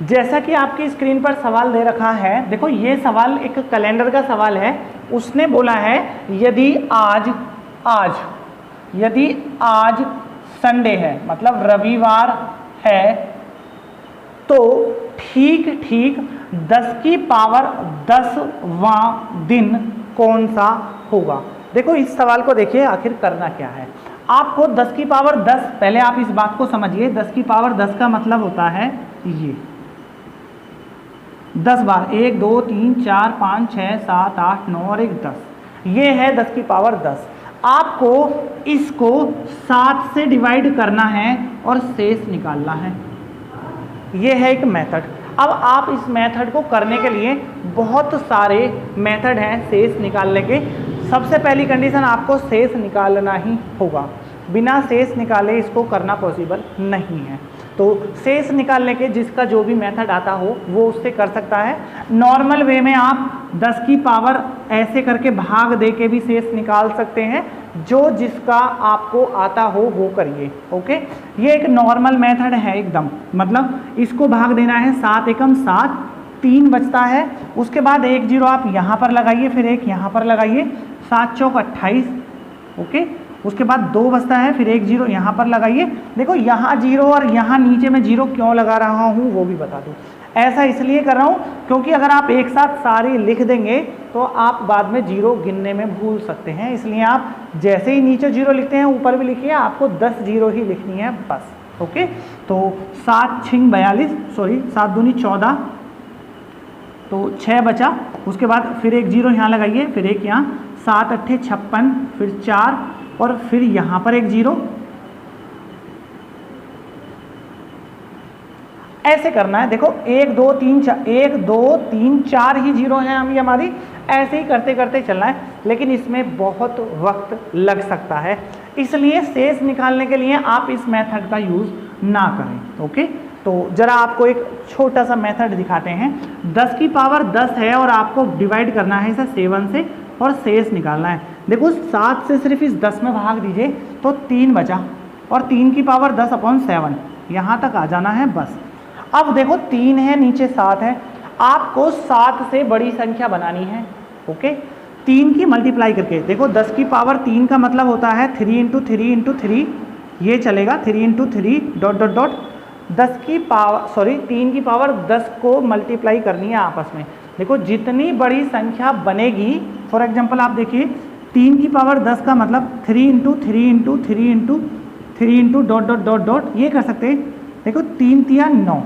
जैसा कि आपकी स्क्रीन पर सवाल दे रखा है, देखो ये सवाल एक कैलेंडर का सवाल है। उसने बोला है यदि आज संडे है, मतलब रविवार है, तो ठीक 10 की पावर 10वां दिन कौन सा होगा। देखो इस सवाल को देखिए आखिर करना क्या है। आपको 10 की पावर 10, पहले आप इस बात को समझिए, 10 की पावर 10 का मतलब होता है ये 10 बार, 1 2 3 4 5 6 7 8 9 और 1 10, ये है 10 की पावर 10। आपको इसको 7 से डिवाइड करना है और शेष निकालना है। ये है एक मेथड। अब आप इस मेथड को करने के लिए बहुत सारे मेथड हैं शेष निकालने के। सबसे पहली कंडीशन, आपको शेष निकालना ही होगा, बिना शेष निकाले इसको करना पॉसिबल नहीं है। तो शेष निकालने के जिसका जो भी मेथड आता हो वो उससे कर सकता है। नॉर्मल वे में आप 10 की पावर ऐसे करके भाग दे के भी शेष निकाल सकते हैं, जो जिसका आपको आता हो वो करिए। ओके, ये एक नॉर्मल मेथड है एकदम, मतलब इसको भाग देना है 7 एकम 7, 3 बचता है। उसके बाद 1 0 आप यहाँ पर लगाइए, फिर 1 यहाँ पर लगाइए, 7 चौक 28। ओके, उसके बाद 2 बचता है, फिर 1 0 यहाँ पर लगाइए। देखो यहाँ 0 और यहाँ नीचे में 0 क्यों लगा रहा हूँ वो भी बता दूँ। ऐसा इसलिए कर रहा हूँ क्योंकि अगर आप एक साथ सारी लिख देंगे तो आप बाद में 0 गिनने में भूल सकते हैं। इसलिए आप जैसे ही नीचे 0 लिखते हैं ऊपर भी लिखिए, आपको 10 0 ही लिखनी है बस। ओके, तो 7 6 42, सॉरी 7 दूनी 14, तो 6 बचा। उसके बाद फिर 1 0 यहाँ लगाइए, फिर 1 यहाँ, 7 8 56, फिर 4 और फिर यहाँ पर 1 0। ऐसे करना है। देखो 1 2 3 4, 1 2 3 4 ही 0 हैं हम, ये हमारी ऐसे ही करते करते चलना है, लेकिन इसमें बहुत वक्त लग सकता है। इसलिए शेष निकालने के लिए आप इस मेथड का यूज़ ना करें। ओके, तो जरा आपको एक छोटा सा मेथड दिखाते हैं। 10 की पावर 10 है और आपको डिवाइड करना है इसे 7 से और शेष निकालना है। देखो 7 से सिर्फ इस 10 में भाग दीजिए तो 3 बचा, और 3 की पावर 10/7 यहाँ तक आ जाना है बस। अब देखो 3 है, नीचे 7 है, आपको 7 से बड़ी संख्या बनानी है। ओके, 3 की मल्टीप्लाई करके देखो 10 की पावर 3 का मतलब होता है 3 × 3 × 3, ये चलेगा 3 × 3 ... 10 की पावर, सॉरी 3 की पावर 10 को मल्टीप्लाई करनी है आपस में। देखो जितनी बड़ी संख्या बनेगी, फॉर एग्जांपल आप देखिए 3 की पावर 10 का मतलब 3 × 3 × 3 × 3 ... ये कर सकते हैं। देखो 3 3 9,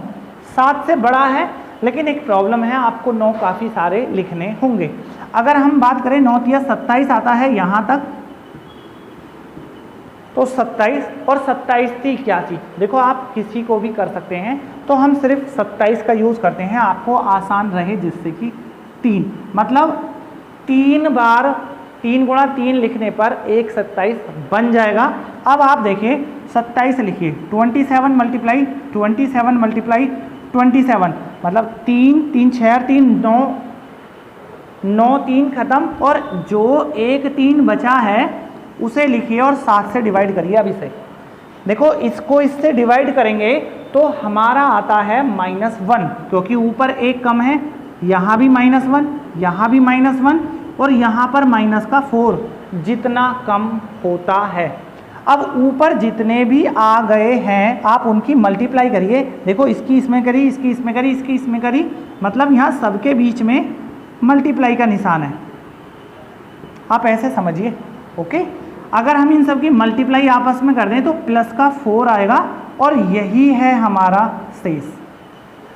7 से बड़ा है, लेकिन एक प्रॉब्लम है, आपको 9 काफ़ी सारे लिखने होंगे। अगर हम बात करें 9 3 27 आता है यहाँ तक, तो 27 और 27 थी क्या थी। देखो आप किसी को भी कर सकते हैं, तो हम सिर्फ 27 का यूज़ करते हैं, आपको आसान रहे, जिससे कि 3 मतलब 3 बार 3 × 3 लिखने पर 1 27 बन जाएगा। अब आप देखिए 27 लिखिए, 27 मल्टीप्लाई 27 मल्टीप्लाई 27, मतलब 3 3 6 3 9, 9 3 खत्म, और जो 1 3 बचा है उसे लिखिए और 7 से डिवाइड करिए। अब इसे देखो, इसको इससे डिवाइड करेंगे तो हमारा आता है -1, क्योंकि ऊपर 1 कम है, यहाँ भी -1, यहाँ भी -1 और यहाँ पर -4, जितना कम होता है। अब ऊपर जितने भी आ गए हैं आप उनकी मल्टीप्लाई करिए। देखो इसकी इसमें करी, इसकी इसमें करी, इसकी इसमें करी, मतलब यहाँ सबके बीच में मल्टीप्लाई का निशान है, आप ऐसे समझिए। ओके, अगर हम इन सब की मल्टीप्लाई आपस में कर दें तो +4 आएगा, और यही है हमारा शेष।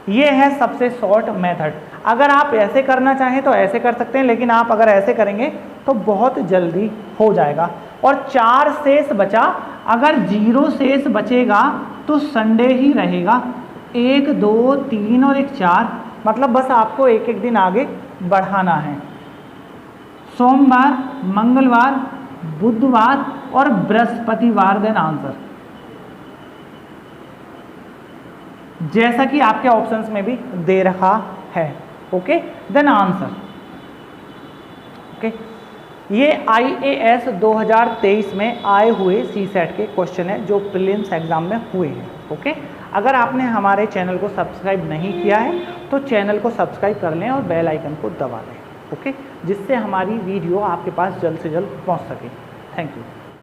ये है सबसे शॉर्ट मेथड। अगर आप ऐसे करना चाहें तो ऐसे कर सकते हैं, लेकिन आप अगर ऐसे करेंगे तो बहुत जल्दी हो जाएगा। और 4 शेष बचा, अगर 0 शेष बचेगा तो संडे ही रहेगा। 1 2 3 और 1 4, मतलब बस आपको एक एक दिन आगे बढ़ाना है। सोमवार, मंगलवार, बुधवार और बृहस्पतिवार, देन आंसर, जैसा कि आपके ऑप्शंस में भी दे रखा है। Okay, then answer. ओके, ये IAS 2023 में आए हुए CSET के क्वेश्चन है जो प्रीलिम्स एग्जाम में हुए हैं। ओके, अगर आपने हमारे चैनल को सब्सक्राइब नहीं किया है तो चैनल को सब्सक्राइब कर लें और बेल आइकन को दबा दें, ओके, जिससे हमारी वीडियो आपके पास जल्द से जल्द पहुंच सके। Thank you.